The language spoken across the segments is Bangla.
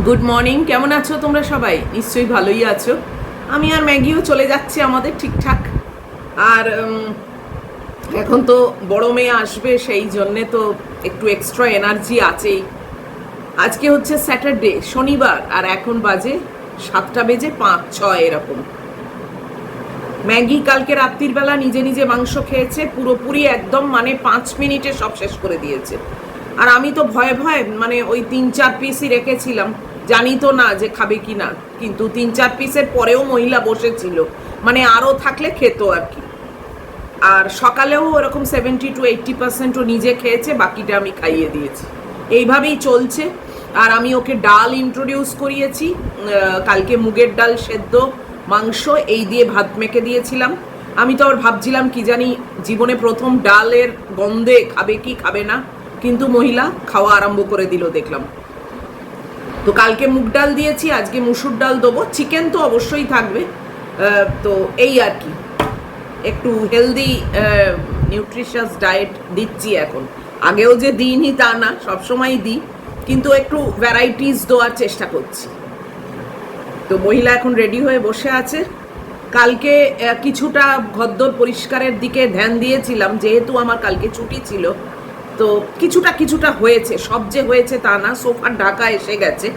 গুড মর্নিং, কেমন আছো তোমরা সবাই? নিশ্চয়ই ভালোই আছো। আমি আর ম্যাগিও চলে যাচ্ছে আমাদের ঠিকঠাক। আর এখন তো বড় মেয়ে আসবে, সেই জন্যে তো একটু এক্সট্রা এনার্জি আছেই। আজকে হচ্ছে স্যাটারডে, শনিবার, আর এখন বাজে 7টা বেজে 5-6 এরকম। ম্যাগি কালকে রাত্রির বেলা নিজে নিজে মাংস খেয়েছে, পুরোপুরি একদম, মানে 5 মিনিটে সব শেষ করে দিয়েছে। আর আমি তো ভয়ে ভয়ে মানে ওই 3-4 পিসই রেখেছিলাম, জানি তো না যে খাবে কি না, কিন্তু 3-4 পিসের পরেও মহিলা বসেছিল, মানে আরও থাকলে খেত আর কি। আর সকালেও ওরকম 70-80% ও নিজে খেয়েছে, বাকিটা আমি খাইয়ে দিয়েছি। এইভাবেই চলছে। আর আমি ওকে ডাল ইন্ট্রোডিউস করিয়েছি, কালকে মুগের ডাল সেদ্ধ, মাংস এই দিয়ে ভাত মেখে দিয়েছিলাম। আমি তো আর ভাবছিলাম কি জানি জীবনে প্রথম ডালের গন্ধে খাবে কি খাবে না, কিন্তু মহিলা খাওয়া আরম্ভ করে দিল দেখলাম। তো কালকে মুগ ডাল দিয়েছি, আজকে মুসুর ডাল দেবো, চিকেন তো অবশ্যই থাকবে। তো এই আর কি, একটু হেলদি নিউট্রিশাস ডায়েট দিচ্ছি এখন। আগেও যে দিইনি তা না, সবসময়ই দিই, কিন্তু একটু ভ্যারাইটিস দেওয়ার চেষ্টা করছি। তো মহিলা এখন রেডি হয়ে বসে আছে। কালকে কিছুটা ঘরদোর পরিষ্কারের দিকে ধ্যান দিয়েছিলাম, যেহেতু আমার কালকে ছুটি ছিল। তো কিছুটা হয়েছে, সব যে হয়েছে তা না। সোফার ঢাকা এসে গেছে,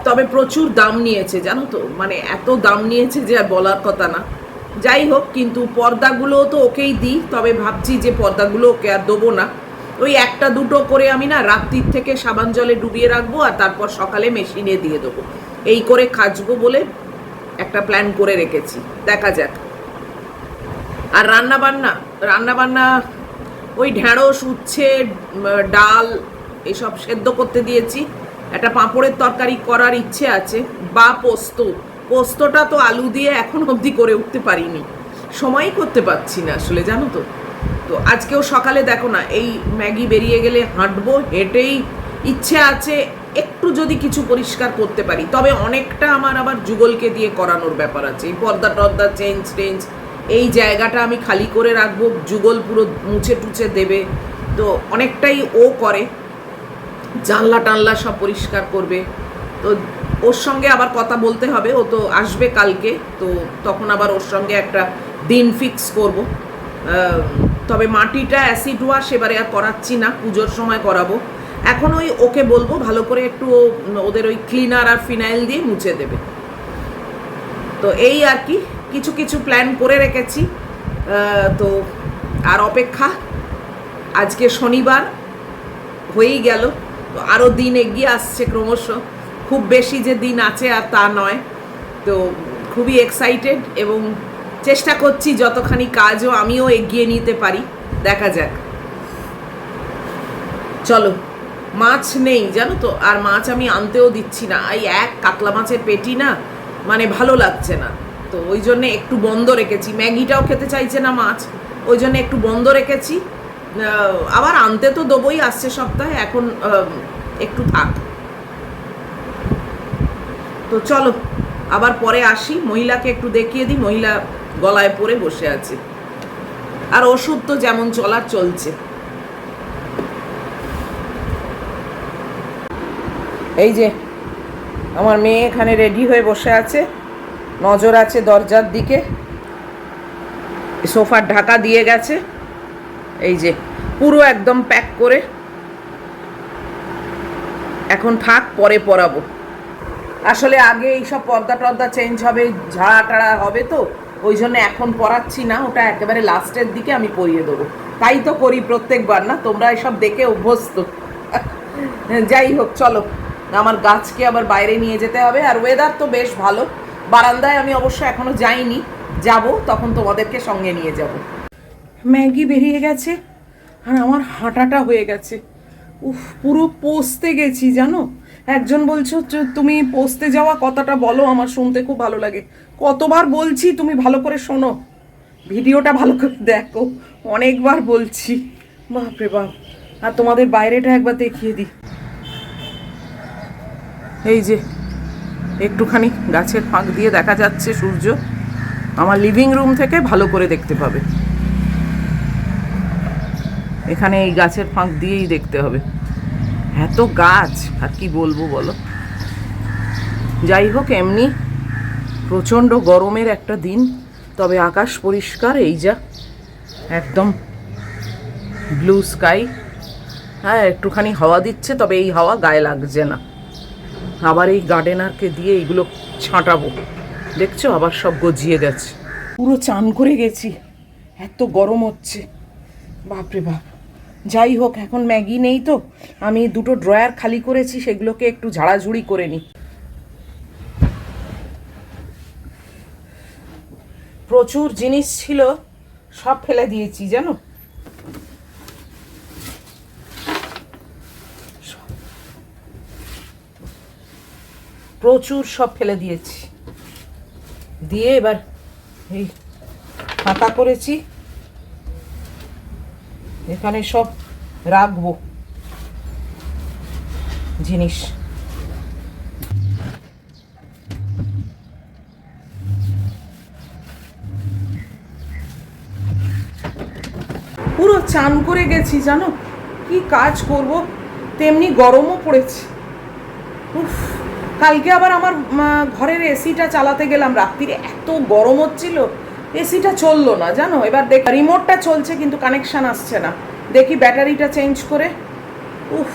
তবে প্রচুর দাম নিয়েছে জানো তো, মানে এত দাম নিয়েছে যে আর বলার কথা না। যাই হোক, কিন্তু পর্দাগুলো তো ওকেই দিই, তবে ভাবছি যে পর্দাগুলো ওকে আর দেবো না। ওই একটা দুটো করে আমি না রাত্রির থেকে সাবান জলে ডুবিয়ে রাখবো, আর তারপর সকালে মেশিনে দিয়ে দেবো, এই করে খাজবো বলে একটা প্ল্যান করে রেখেছি। দেখা যাক। আর রান্নাবান্না ওই ঢ্যাঁড়স, উচ্ছে, ডাল এসব সেদ্ধ করতে দিয়েছি। একটা পাঁপড়ের তরকারি করার ইচ্ছে আছে, বা পোস্তটা তো আলু দিয়ে এখন অবধি করে উঠতে পারিনি, সময়ই করতে পারছি না আসলে, জানো তো। তো আজকেও সকালে দেখো না, এই ম্যাগি বেরিয়ে গেলে হাঁটবো, হেঁটেই ইচ্ছে আছে একটু যদি কিছু পরিষ্কার করতে পারি। তবে অনেকটা আমার আবার যুগলকে দিয়ে করানোর ব্যাপার আছে, এই পর্দা টর্দা চেঞ্জ, এই জায়গাটা আমি খালি করে রাখবো, যুগল পুরো মুছে টুছে দেবে। তো অনেকটাই ও করে, জানলা টানলা সব পরিষ্কার করবে। তো ওর সঙ্গে আবার কথা বলতে হবে, ও তো আসবে কালকে, তো তখন আবার ওর সঙ্গে একটা দিন ফিক্স করব। তবে মাটিটা অ্যাসিড ওয়াশ এবারে আর করাচ্ছি না, পুজোর সময় করাবো। এখন ওই ওকে বলবো ভালো করে একটু ওদের ওই ক্লিনার আর ফিনাইল দিয়ে মুছে দেবে। তো এই আর কি, কিছু প্ল্যান করে রেখেছি। তো আর অপেক্ষা, আজকে শনিবার হয়েই গেল, তো আরও দিন এগিয়ে আসছে ক্রমশ। খুব বেশি যে দিন আছে আর তা নয়। তো খুবই এক্সাইটেড, এবং চেষ্টা করছি যতখানি কাজও আমিও এগিয়ে নিতে পারি। দেখা যাক। চলো, মাছ নেই জানো তো, আর মাছ আমি আনতেও দিচ্ছি না। এই এক কাতলা মাছের পেটি না, মানে ভালো লাগছে না, তো ওই জন্যে একটু বন্ধ রেখেছি। ম্যাগিটাও খেতে চাইছে না মাছ, ওই জন্য একটু বন্ধ রেখেছি। আবার আনতে তো দেবোই আসছে সপ্তাহে, এখন একটু থাক। তো চলো আবার পরে আসি, মহিলাকে একটু দেখিয়ে দিই। মহিলা গলায় পরে বসে আছে, আর ওষুধ তো যেমন চলার চলছে। এই যে আমার মেয়ে এখানে রেডি হয়ে বসে আছে, নজর আছে দরজার দিকে, সোফার ঢাকা দিয়ে গেছে, এই যে পুরো একদম প্যাক করে। এখন থাক, পরে পরাবো। আসলে আগে এইসব পর্দা টর্দা চেঞ্জ হবে, ঝাড়া টাড়া হবে, তো ওই জন্য এখন পরাচ্ছি না, ওটা একেবারে লাস্টের দিকে আমি পরিয়ে দেবো। তাই তো করি প্রত্যেকবার, না তোমরা এসব দেখে অভ্যস্ত। যাই হোক, চলো, আমার গাছকে আবার বাইরে নিয়ে যেতে হবে। আর ওয়েদার তো বেশ ভালো, বারান্দায় আমি অবশ্য এখনো যাইনি, যাব তখন তোমাদেরকে সঙ্গে নিয়ে যাব। ম্যাগি বেরিয়ে গেছে, আর আমার হাঁটাটা হয়ে গেছে। উফ, পুরো পোস্তে গেছি জানো। একজন বলছো তুমি পোস্তে যাওয়া কথাটা বলো, আমার শুনতে খুব ভালো লাগে। কতবার বলছি তুমি ভালো করে শোনো, ভিডিওটা ভালো করে দেখো, অনেকবার বলছি। বাপরে বাপ। আর তোমাদের বাইরেটা একবার দেখিয়ে দিই। এই যে একটুখানি গাছের ফাঁক দিয়ে দেখা যাচ্ছে সূর্য, আমার লিভিং রুম থেকে ভালো করে দেখতে পাবে। এখানে এই গাছের ফাঁক দিয়েই দেখতে হবে, এত গাছ আর কি বলবো বলো। যাই হোক, এমনি প্রচণ্ড গরমের একটা দিন, তবে আকাশ পরিষ্কার, এই যা একদম ব্লু স্কাই। হ্যাঁ, একটুখানি হাওয়া দিচ্ছে, তবে এই হাওয়া গায়ে লাগছে না। আবার এই গার্ডেনারকে দিয়ে এইগুলো ছাঁটাবো, দেখছো আবার সব গজিয়ে গেছে। পুরো চান করে গেছি, এত গরম হচ্ছে, বাপরে বাপ। যাই হোক, এখন ম্যাগি নেই তো, আমি দুটো ড্রয়ার খালি করেছি, সেগুলোকে একটু ঝাড়াঝুড়ি করে নিই। প্রচুর জিনিস ছিল, সব ফেলে দিয়েছি জানো। প্রচুর সব ফেলে দিয়েছি, দিয়ে এবার এই ফাঁকা করেছি, এখানে সব রাখবো জিনিস। পুরো চান করে গেছি জানো, কি কাজ করব, তেমনি গরমও পড়েছে। উফ, কালকে আবার আমার ঘরের এসিটা চালাতে গেলাম রাত্রিরে, এত গরম হচ্ছিল, এসিটা চললো না জানো। এবার দেখ, রিমোটটা চলছে কিন্তু কানেকশান আসছে না, দেখি ব্যাটারিটা চেঞ্জ করে। উফ,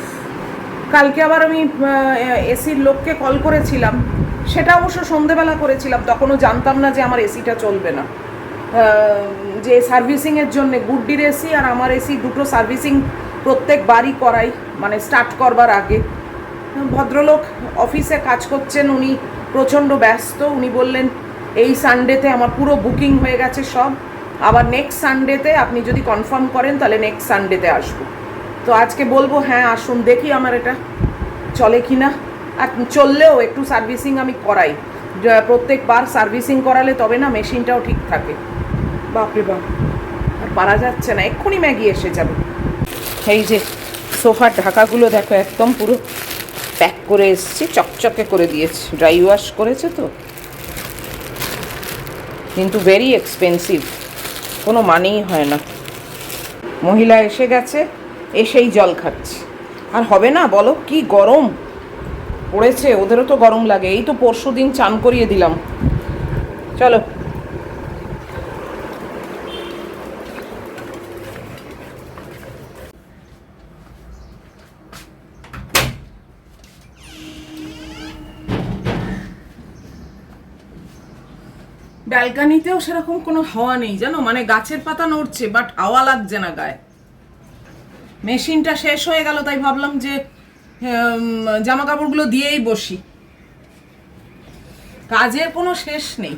কালকে আবার আমি এসির লোককে কল করেছিলাম, সেটা অবশ্য সন্ধেবেলা করেছিলাম, তখনও জানতাম না যে আমার এসিটা চলবে না। যে সার্ভিসিংয়ের জন্য গুড্ডির এসি আর আমার এসি দুটো সার্ভিসিং প্রত্যেক বারই করাই, মানে স্টার্ট করবার আগে। ভদ্রলোক অফিসে কাজ করছেন, উনি প্রচণ্ড ব্যস্ত। উনি বললেন এই সানডেতে আমার পুরো বুকিং হয়ে গেছে সব, আবার নেক্সট সানডেতে আপনি যদি কনফার্ম করেন তাহলে নেক্সট সানডেতে আসবো। তো আজকে বলবো হ্যাঁ আসুন, দেখি আমার এটা চলে কি না। আর চললেও একটু সার্ভিসিং আমি করাই, প্রত্যেকবার সার্ভিসিং করালে তবে না মেশিনটাও ঠিক থাকে। বাপরে বাপ, আর পারা যাচ্ছে না, এক্ষুনি ম্যাগি এসে যাবে। এই যে সোফার ঢাকাগুলো দেখো, একদম পুরো প্যাক করে এসছি, চকচকে করে দিয়েছি, ড্রাই ওয়াশ করেছে তো। কিন্তু ভেরি এক্সপেন্সিভ, কোনো মানেই হয় না। মহিলা এসে গেছে, এসেই জল খাচ্ছি। আর হবে না বলো, কি গরম পড়েছে, ওদেরও তো গরম লাগে। এই তো পরশুদিন চান করিয়ে দিলাম। চলো, ব্যালকানিতেও সেরকম কোনো হাওয়া নেই জানো, মানে গাছের পাতা নড়ছে বাট হাওয়া লাগছে না গায়ে। মেশিনটা শেষ হয়ে গেল, তাই ভাবলাম যে জামা কাপড়গুলো দিয়েই বসি, কাজের কোনো শেষ নেই।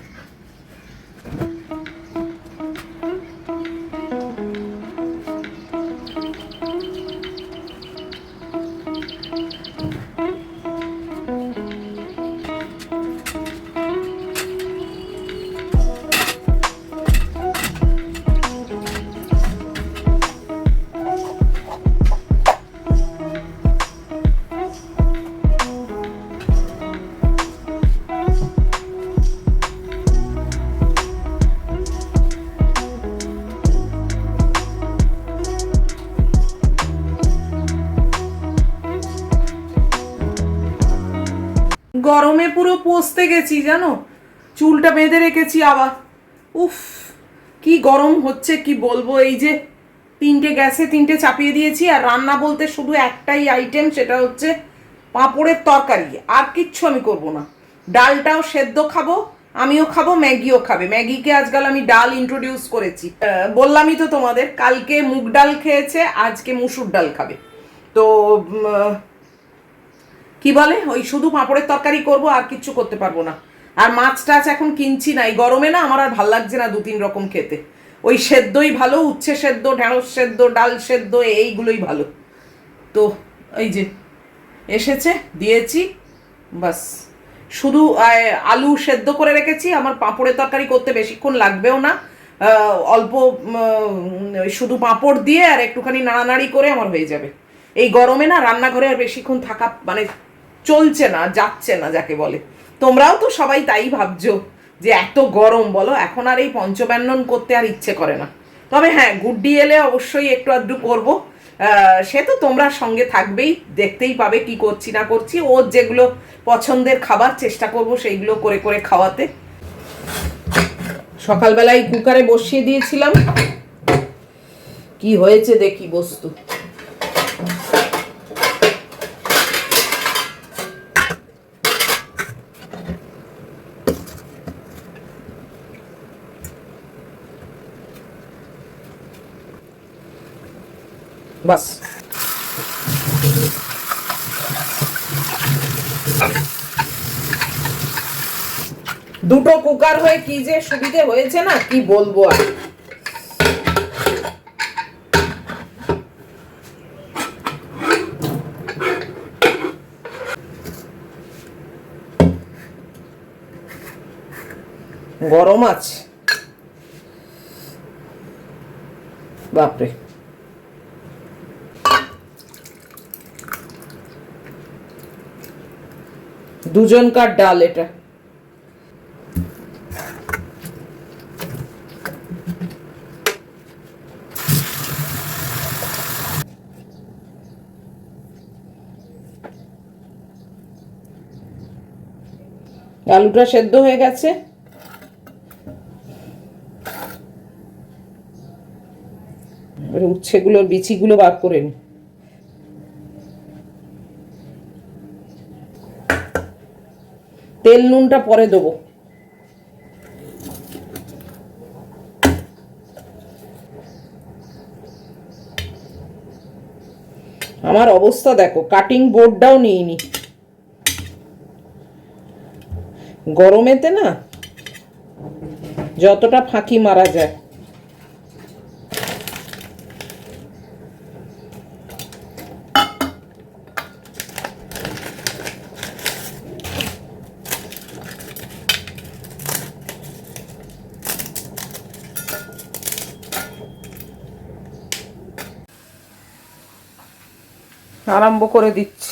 গরমে পুরো পচতে গেছি জানো, চুলটা বেঁধে রেখেছি আবার। উফ, কি গরম হচ্ছে কি বলবো। এই যে তিনটে গ্যাসে তিনটে চাপিয়ে দিয়েছি, আর রান্না বলতে শুধু একটাই আইটেম, সেটা হচ্ছে পাঁপড়ের তরকারি, আর কিচ্ছু আমি করব না। ডালটাও সেদ্ধ খাবো, আমিও খাবো, ম্যাগিও খাবে। ম্যাগিকে আজকাল আমি ডাল ইন্ট্রোডিউস করেছি, বললামই তো তোমাদের, কালকে মুগ ডাল খেয়েছে, আজকে মুসুর ডাল খাবে। তো কি বলে, ওই শুধু পাঁপড়ের তরকারি করব, আর কিচ্ছু করতে পারবো না। আর মাছ টাছ এখন কিনছি না, এই গরমে না আমার আর ভাল লাগছে না দু তিন রকম খেতে। ওই সেদ্ধই ভালো, উচ্ছে সেদ্ধ, ঢেঁড়স সেদ্ধ, ডাল সেদ্ধ, এইগুলোই ভালো। তো এই যে এসেছে, দিয়েছি, বাস। শুধু আলু সেদ্ধ করে রেখেছি, আমার পাঁপড়ের তরকারি করতে বেশিক্ষণ লাগবেও না, অল্প শুধু পাঁপড় দিয়ে আর একটুখানি নাড়ানাড়ি করে আমার হয়ে যাবে। এই গরমে না রান্নাঘরে আর বেশিক্ষণ থাকা মানে চলছে না, যাচ্ছে না যাকে বলে। তোমরাও তো সবাই তাই ভাবছো যে এত গরম, বলো এখন আর এই পঞ্চব্যান্নন করতে আর ইচ্ছে করে না। তবে হ্যাঁ, গুড্ডি এলে অবশ্যই একটু আধটু করবো, সে তো তোমরা সঙ্গে থাকবেই, দেখতেই পাবে কি করছি না করছি। ওর যেগুলো পছন্দের খাবার চেষ্টা করব সেইগুলো করে করে খাওয়াতে। সকালবেলায় কুকারে বসিয়ে দিয়েছিলাম, কি হয়েছে দেখি বস্তু। বাস দুটো কুকার হয়ে কি যে সুবিধে হয়েছে না, কি বলবো আর। গরম আছে বাপরে। দুজনকার ডাল এটা। আলুটা সেদ্ধ হয়ে গেছে, উচ্ছেগুলোর বিচিগুলো বার করে নি। তেল নুনটা পরে দেবো। আমার অবস্থা দেখো, কাটিং বোর্ডটাও নিইনি। গরমেতে না যতটা ফাঁকি মারা যায়। আরম্ভ করে দিচ্ছি।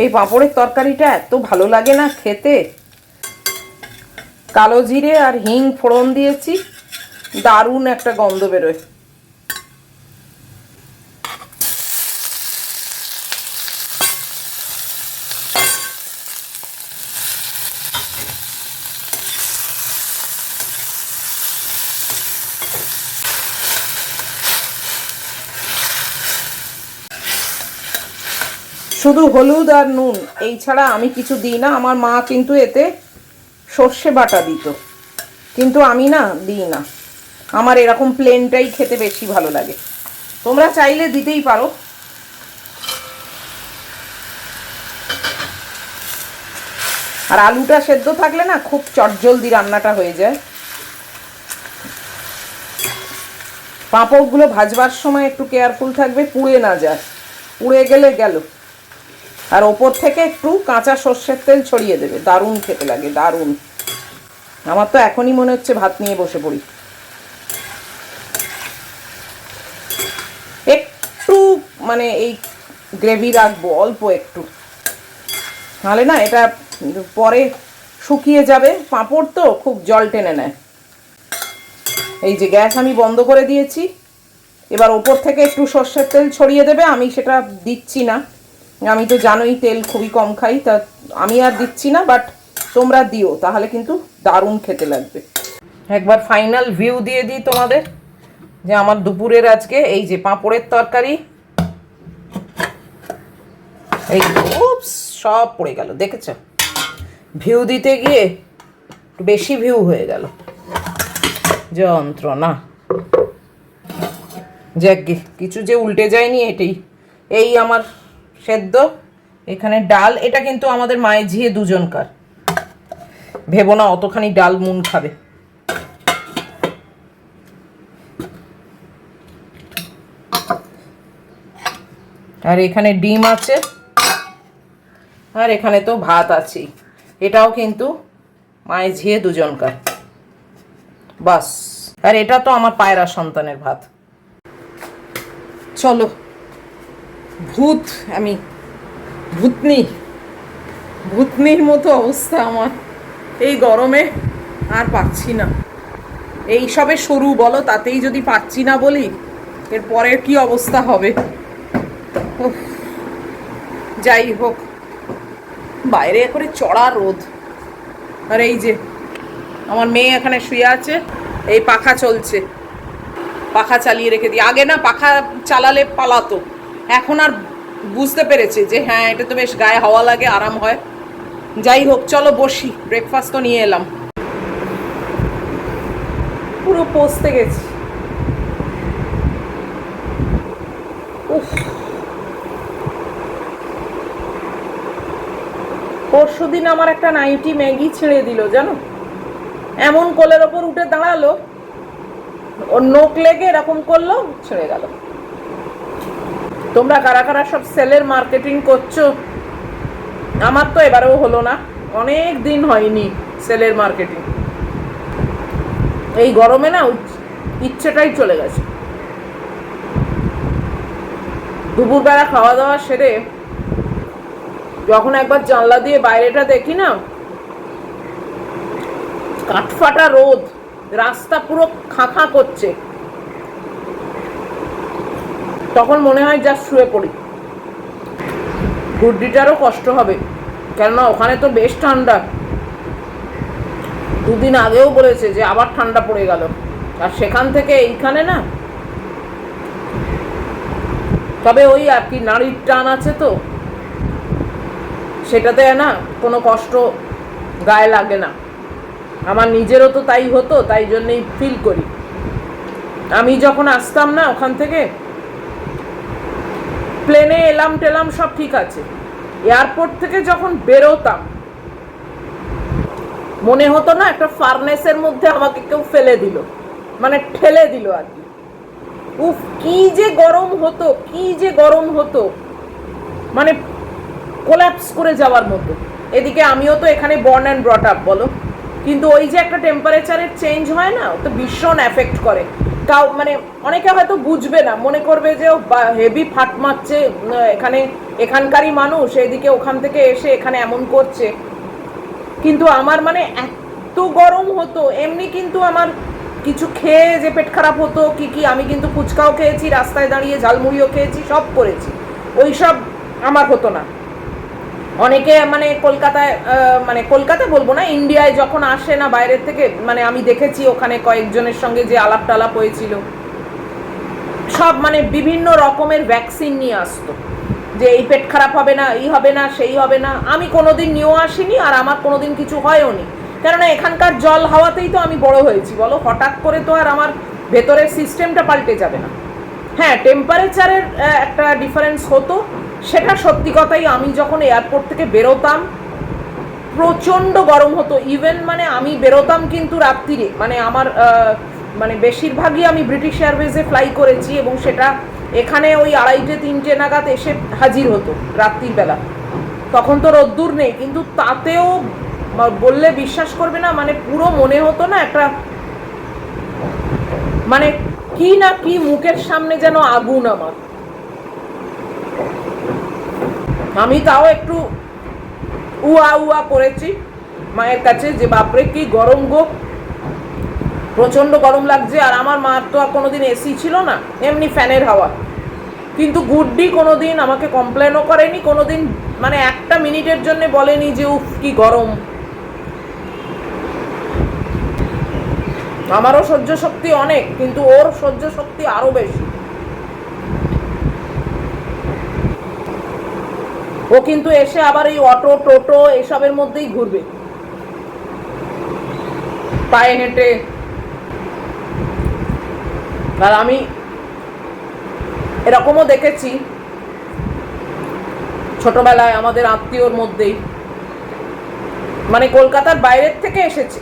এই পাঁপড়ের তরকারিটা এত ভালো লাগে না খেতে। কালো জিরে আর হিং ফোড়ন দিয়েছি, দারুণ একটা গন্ধ বেরোয়। শুধু হলুদ আর নুন, এই ছাড়া আমি কিছু দিই না। আমার মা কিন্তু এতে সর্ষে বাটা দিত, কিন্তু আমি না দিই না। আমার এরকম প্লেনটাই খেতে বেশি ভালো লাগে। তোমরা চাইলে দিতেই পারো। আর আলুটা সেদ্ধ থাকলে না খুব চটজলদি রান্নাটা হয়ে যায়। পাঁপড়গুলো ভাজবার সময় একটু কেয়ারফুল থাকবে, পুড়ে না যায়। পুড়ে গেলে গেল। আর ওপর থেকে একটু কাঁচা সর্ষের তেল ছড়িয়ে দেবে, দারুণ খেতে লাগে, দারুণ। আমার তো এখনই মনে হচ্ছে ভাত নিয়ে বসে পড়ি। একটু মানে এই গ্রেভি রাখবো, অল্প একটু, নাহলে না এটা পরে শুকিয়ে যাবে। পাঁপড় তো খুব জল টেনে নেয়। এই যে গ্যাস আমি বন্ধ করে দিয়েছি, এবার ওপর থেকে একটু সর্ষের তেল ছড়িয়ে দেবে। আমি সেটা দিচ্ছি না, আমি তো জানোই তেল খুবই কম খাই, তা আমি আর দিচ্ছি না। বাট তোমরা দিও, তাহলে কিন্তু দারুণ খেতে লাগবে। একবার ফাইনাল ভিউ দিয়ে দিই তোমাদের, যে আমার দুপুরের আজকে এই যে পাঁপড়ের তরকারি। এই উপস, সব পড়ে গেল, দেখেছো? ভিউ দিতে গিয়ে বেশি ভিউ হয়ে গেল, যন্ত্রণা। যাকগে, কিছু যে উল্টে যায়নি এটাই। এই আমার সেদ্ধ, এখানে ডাল। এটা কিন্তু আমাদের মায়ের ঝিয়ে দুজনকার, ভেবো না অতখানি ডাল মুন খাবে। আর এখানে ডিম আছে, আর এখানে তো ভাত আছে। এটাও কিন্তু মায়ের ঝিয়ে দুজনকার, বাস। আর এটা তো আমার পায়রা সন্তানের ভাত। চলো, আমি ভূতনি ভূতনির মতো অবস্থা আমার এই গরমে। আর পাচ্ছি না, এই সবে শুরু বলো, তাতেই যদি পাচ্ছি না বলি, এর পরের কি অবস্থা হবে। উফ, যাই হোক, বাইরে করে চড়া রোদ। আর এই যে আমার মেয়ে এখানে শুয়ে আছে, এই পাখা চলছে, পাখা চালিয়ে রেখে দিই। আগে না পাখা চালালে পালাতো, এখন আর বুঝতে পেরেছে যে হ্যাঁ এটা তো বেশ গায়ে হাওয়া লাগে, আরাম হয়। যাই হোক, চলো বসি, ব্রেকফাস্ট তো নিয়ে এলাম। পুরো পচতে গেছি। উফ, পরশুদিন আমার একটা নাইটি ম্যাগি ছেড়ে দিল জানো, এমন কোলের ওপর উঠে দাঁড়ালো, ওর নোক লেগে এরকম করলো, ছেড়ে গেল। তোমরা কারা কারা সব সেলের মার্কেটিং করছো? আমার তো এবারেও হলো না, অনেক দিন হয়নি সেলের মার্কেটিং। এই গরমে না ইচ্ছেটাই চলে গেছে। দুপুরবেলা খাওয়া দাওয়া সেরে যখন একবার জানলা দিয়ে বাইরেটা দেখি না, কাঠফাটা রোদ, রাস্তা পুরো খাঁ করছে, তখন মনে হয় যা শুয়ে পড়ি। গুড্ডিটারও কষ্ট হবে, কেননা ওখানে তো বেশ ঠান্ডা। দুদিন আগেও বলেছে যে আবার ঠান্ডা পড়ে গেল, আর সেখান থেকে এইখানে না। তবে ওই আর কি, নারীর টান আছে তো, সেটাতে না কোনো কষ্ট গায়ে লাগে না। আমার নিজেরও তো তাই হতো, তাই জন্যই ফিল করি। আমি যখন আসতাম না ওখান থেকে, প্লেনে এলাম টেলাম সব ঠিক আছে, এয়ারপোর্ট থেকে যখন বেরোতাম মনে হতো না একটা ফার্নেসের মধ্যে আমাকে কেউ ফেলে দিল, মানে ঠেলে দিল আর কি। উফ, কি যে গরম হতো, কি যে গরম হতো, মানে কোল্যাপস করে যাওয়ার মতো। এদিকে আমিও তো এখানে বর্ন অ্যান্ড ব্রট আপ বলো, কিন্তু ওই যে একটা টেম্পারেচারের চেঞ্জ হয় না, তো ভীষণ এফেক্ট করে। তাও মানে অনেকে হয়তো বুঝবে না, মনে করবে যে হেভি ফাট মারছে এখানে, এখানকারই মানুষ, এদিকে ওখান থেকে এসে এখানে এমন করছে। কিন্তু আমার মানে এত গরম হতো এমনি, কিন্তু আমার কিছু খেয়ে যে পেট খারাপ হতো কি কি, আমি কিন্তু ফুচকাও খেয়েছি, রাস্তায় দাঁড়িয়ে ঝালমুড়িও খেয়েছি, সব করেছি, ওই সব আমার হতো না। অনেকে মানে কলকাতায়, মানে কলকাতা বলবো না, ইন্ডিয়ায় যখন আসে না বাইরের থেকে, মানে আমি দেখেছি ওখানে কয়েকজনের সঙ্গে যে আলাপ টালাপ হয়েছিল, সব মানে বিভিন্ন রকমের ভ্যাকসিন নিয়ে আসতো, যে এই পেট খারাপ হবে না, এই হবে না, সেই হবে না। আমি কোনোদিন নিয়েও আসিনি, আর আমার কোনোদিন কিছু হয়ও নি, কেননা এখানকার জল হাওয়াতেই তো আমি বড় হয়েছি বলো। হঠাৎ করে তো আর আমার ভেতরের সিস্টেমটা পাল্টে যাবে না। হ্যাঁ, টেম্পারেচারের একটা ডিফারেন্স হতো, সেটা সত্যি কথাই। আমি যখন এয়ারপোর্ট থেকে বেরোতাম প্রচণ্ড গরম হতো। ইভেন মানে আমি বেরোতাম কিন্তু রাত্রিরে, মানে আমার মানে বেশিরভাগই আমি ব্রিটিশ এয়ারওয়েজে ফ্লাই করেছি, এবং সেটা এখানে ওই 2:30-3টে নাগাদ এসে হাজির হতো রাত্রির বেলা। তখন তো রোদ্দুর নেই, কিন্তু তাতেও বললে বিশ্বাস করবে না, মানে পুরো মনে হতো না একটা, মানে কি না কি মুখের সামনে যেন আগুন আমার। আমি তাও একটু উয়া উয়া করেছি মায়ের কাছে, যে বাপরে কি গরম গো, প্রচণ্ড গরম লাগছে। আর আমার মার তো আর কোনোদিন এসি ছিল না, এমনি ফ্যানের হাওয়া। কিন্তু গুড্ডি কোনোদিন আমাকে কমপ্লেনও করেনি, কোনোদিন মানে একটা মিনিটের জন্য বলেনি যে উফ কি গরম। আমারও সহ্য শক্তি অনেক, কিন্তু ওর সহ্য শক্তি আরো বেশি। ও কিন্তু এসে আবার এই অটো টোটো এসবের মধ্যেই ঘুরবে, পায়ে হেঁটে। আর আমি এরকমও দেখেছি ছোটবেলায় আমাদের আত্মীয়র মধ্যেই, মানে কলকাতার বাইরের থেকে এসেছে,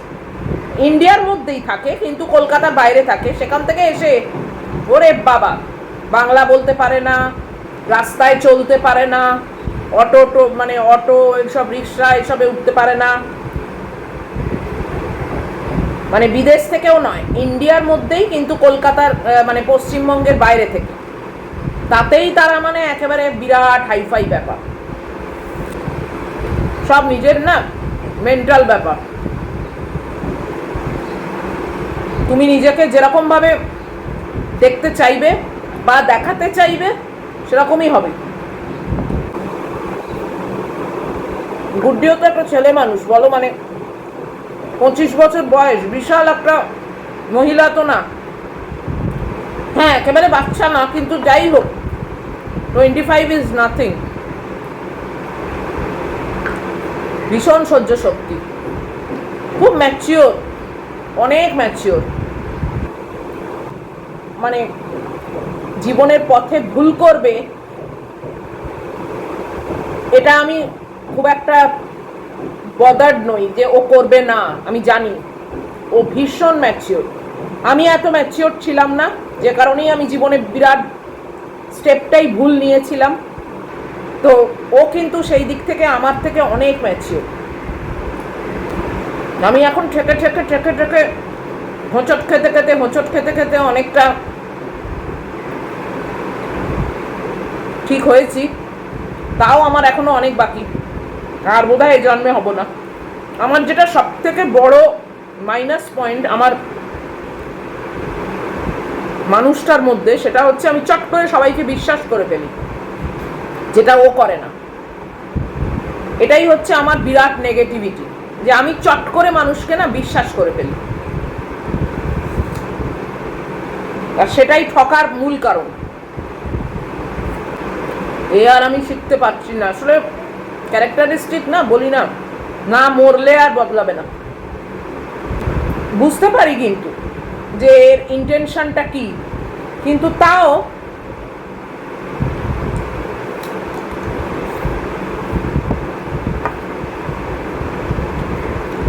ইন্ডিয়ার মধ্যেই থাকে কিন্তু কলকাতার বাইরে থাকে, সেখান থেকে এসে ওরে বাবা বাংলা বলতে পারে না, রাস্তায় চলতে পারে না, অটো মানে অটো এইসব রিক্সা এসবে উঠতে পারে না। মানে বিদেশ থেকেও নয়, ইন্ডিয়ার মধ্যেই, কিন্তু কলকাতার মানে পশ্চিমবঙ্গের বাইরে থেকে, তাতেই তারা মানে একেবারে বিরাট হাইফাই ব্যাপার। সব নিজের না মেন্টাল ব্যাপার। তুমি নিজেকে যেরকম ভাবে দেখতে চাইবে বা দেখাতে চাইবে সেরকমই হবে। গুড্ডিও তো একটা ছেলে মানুষ, বলো, মানে 25 বছর বয়স, বিশাল একটা মহিলা তো না। হ্যাঁ, একেবারে বাচ্চা না, কিন্তু যাই হোক 25 ইজ নাথিং। ভীষণ সহ্য শক্তি, খুব ম্যাচিওর, অনেক ম্যাচিওর। মানে জীবনের পথে ভুল করবে এটা আমি খুব একটা বদার্ড নই যে ও করবে না, আমি জানি ও ভীষণ ম্যাচিওর। আমি এত ম্যাচিওর ছিলাম না, যে কারণেই আমি জীবনে বিরাট স্টেপটাই ভুল নিয়েছিলাম। তো ও কিন্তু সেই দিক থেকে আমার থেকে অনেক ম্যাচিওর। আমি এখন ঠেকে ঠেকে ঠেকে ঠেকে হোঁচট খেতে খেতে অনেকটা ঠিক হয়েছি, তাও আমার এখনো অনেক বাকি, আর বোধহয় এই জন্মে হব না। আমার যেটা সব থেকে বড় মাইনাস পয়েন্ট আমার মানুষটার মধ্যে, সেটা হচ্ছে আমি চট করে সবাইকে বিশ্বাস করে ফেলি, যেটা ও করে না। এটাই হচ্ছে আমার বিরাট নেগেটিভিটি, যে আমি চট করে মানুষকে না বিশ্বাস করে ফেলি, আর সেটাই ঠকার মূল কারণ। এ আর আমি শিখতে পারছি না, আসলে ক্যারেক্টারিস্টিক না, বলি না, না মরলে আর বদলাবে না। বুঝতে পারি কিন্তু যে এর ইন্টেনশনটা কি, কিন্তু তাও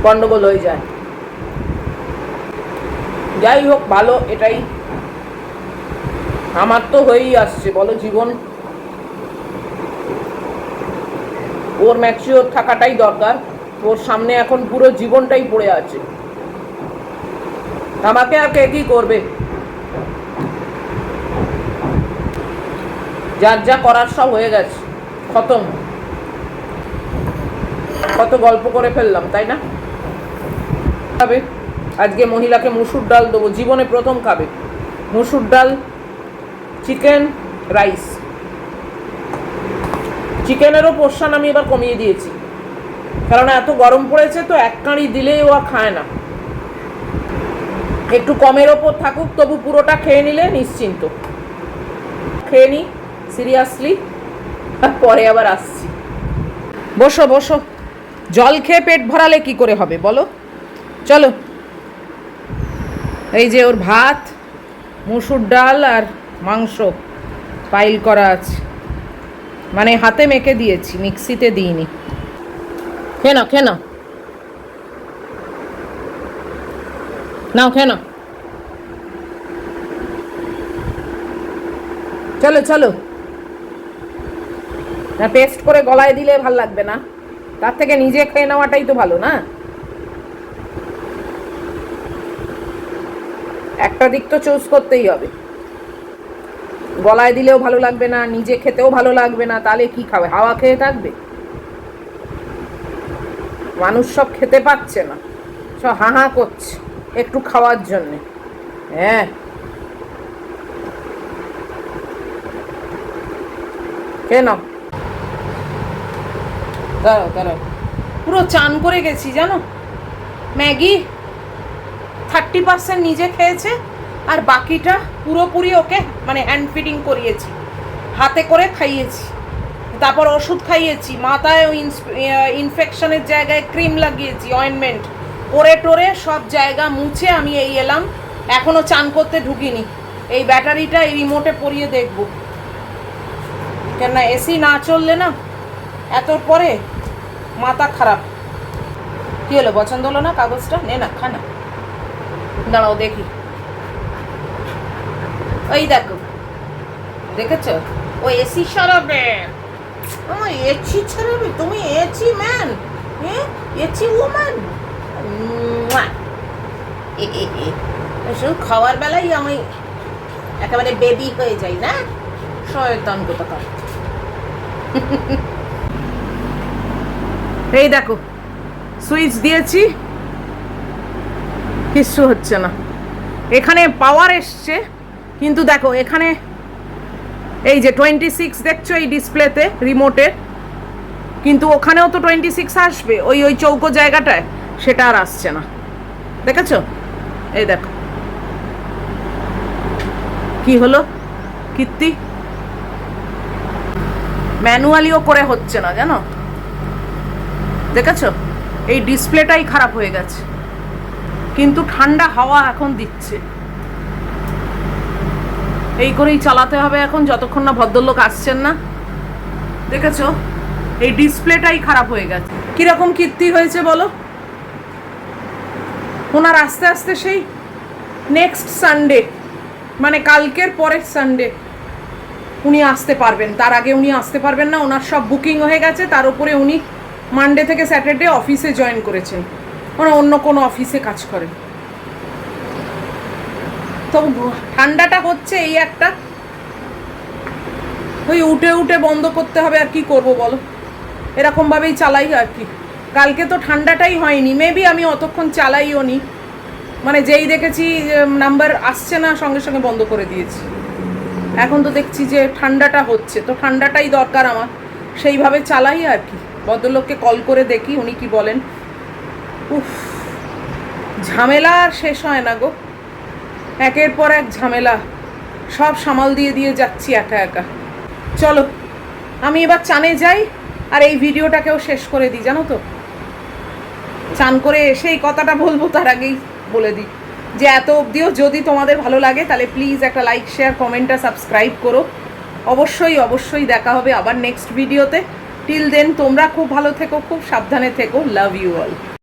গন্ডগোল হয়ে যায়। যাই হোক, ভালো, এটাই আমার তো হয়েই আসছে, বলো, জীবন। ওর ম্যাচিওর থাকাটাই দরকার, ওর সামনে এখন পুরো জীবনটাই পড়ে আছে, আমাকে আর কে কি করবে? যার যা করার সব হয়ে গেছে, খতম। কত গল্প করে ফেললাম, তাই না? খাবে আজকে মহিলাকে মুসুর ডাল দেবো, জীবনে প্রথম খাবে মুসুর ডাল, চিকেন, রাইস। চিকেনেরও পোর্শন আমি এবার কমিয়ে দিয়েছি, কারণ এত গরম পড়েছে তো এক কাঁড়ি দিলেই ও খায় না। একটু কমের ওপর থাকুক, তবু পুরোটা খেয়ে নিলে নিশ্চিন্ত। খেয়ে নি সিরিয়াসলি, পরে আবার আসছি। বসো বসো, জল খেয়ে পেট ভরালে কি করে হবে বলো? চলো, এই যে ওর ভাত, মুসুর ডাল আর মাংস পাইল করা আছে, মানে হাতে মেখে দিয়েছি, মিক্সিতে দিইনি। খেয়ে নাও, খেয়ে নাও, নাও খেয়ে নাও। চলো চলো, না পেস্ট করে গলায় দিলে ভাল লাগবে না, তার থেকে নিজে খেয়ে নেওয়াটাই তো ভালো না? একটা দিক তো চুজ করতেই হবে, গলায় দিলেও ভালো লাগবে না, নিজে খেতেও ভালো লাগবে না, তাহলে কি খাবে? হাওয়া খেয়ে থাকবে? মানুষ সব খেতে পাচ্ছে না, সব হা হা করছে একটু খাওয়ার জন্যে। হ্যাঁ, কেন? দাঁড়াও দাঁড়াও, পুরো চান করে গেছি জানো। ম্যাগি 30% নিজে খেয়েছে, আর বাকিটা পুরোপুরি ওকে মানে হ্যান্ড ফিডিং করিয়েছি, হাতে করে খাইয়েছি, তারপর ওষুধ খাইয়েছি, মাথায় ওই ইনফেকশনের জায়গায় ক্রিম লাগিয়েছি, অয়েনমেন্ট করে টোরে সব জায়গা মুছে আমি এই এলাম। এখনও চান করতে ঢুকিনি, এই ব্যাটারিটা এই রিমোটে পরিয়ে দেখব, কেন না এসি না চললে না এত পরে মাথা খারাপ। কী হলো, পছন্দ হলো না কাগজটা? নে না, খা না, দাঁড়াও দেখি। ওই দেখো, দেখেছ, ও এসি সরাবে, আমার এসি ছাড়াবে, তুমি এসি ম্যান, হ্যাঁ এসি ওম্যান। শুধু খাওয়ার বেলায় আমি একেবারে বেবি হয়ে যাই না, শয়তান কোথাকার। এই দেখো সুইচ দিয়েছি, কিচ্ছু হচ্ছে না। এখানে পাওয়ার এসছে, কিন্তু দেখো এখানে এই যে 26 দেখছো এই ডিসপ্লেতে রিমোটের, কিন্তু ওখানেও তো 26 আসবে ওই ওই চৌকো জায়গাটায়, সেটা আর আসছে না। দেখেছো? এই দেখো কি হলো কীর্তি, ম্যানুয়ালিও করে হচ্ছে না জানো, দেখেছো? এই ডিসপ্লেটাই খারাপ হয়ে গেছে, কিন্তু ঠান্ডা হাওয়া এখন দিচ্ছে। এই করেই চালাতে হবে এখন যতক্ষণ না ভদ্রলোক আসছেন না। দেখেছো এই ডিসপ্লেটাই খারাপ হয়ে গেছে। কিরকম কীর্তি হয়েছে বলো? ওনার আস্তে আস্তে সেই নেক্সট সানডে, মানে কালকের পরের সানডে উনি আসতে পারবেন, তার আগে উনি আসতে পারবেন না। ওনার সব বুকিং হয়ে গেছে, তার উপরে উনি মানডে থেকে স্যাটারডে অফিসে জয়েন করেছেন, ওরা অন্য কোনো অফিসে কাজ করেন। তো ঠান্ডাটা হচ্ছে এই একটা, ওই উঠে উঠে বন্ধ করতে হবে, আর কি করব বলো, এরকমভাবেই চালাই আর কি। কালকে তো ঠান্ডাটাই হয়নি, মেবি আমি অতক্ষণ চালাইও নি, মানে যেই দেখেছি নাম্বার আসছে না সঙ্গে সঙ্গে বন্ধ করে দিয়েছি। এখন তো দেখছি যে ঠান্ডাটা হচ্ছে, তো ঠান্ডাটাই দরকার আমার, সেইভাবে চালাই আর কি। ভদ্রলোককে কল করে দেখি উনি কি বলেন। উফ, ঝামেলা আর শেষ হয় না গো, একের পর এক ঝামেলা, সব সামাল দিয়ে দিয়ে যাচ্ছি একা একা। চলো আমি এবার চানে যাই, আর এই ভিডিওটাকেও শেষ করে দিই জানো তো। চান করে এসে এই কথাটা বলবো তার আগেই বলে দিই যে এত অবধিও যদি তোমাদের ভালো লাগে তাহলে প্লিজ একটা লাইক, শেয়ার, কমেন্ট আর সাবস্ক্রাইব করো। অবশ্যই অবশ্যই দেখা হবে আবার নেক্সট ভিডিওতে। টিল দেন তোমরা খুব ভালো থেকো, খুব সাবধানে থেকো। Love you all.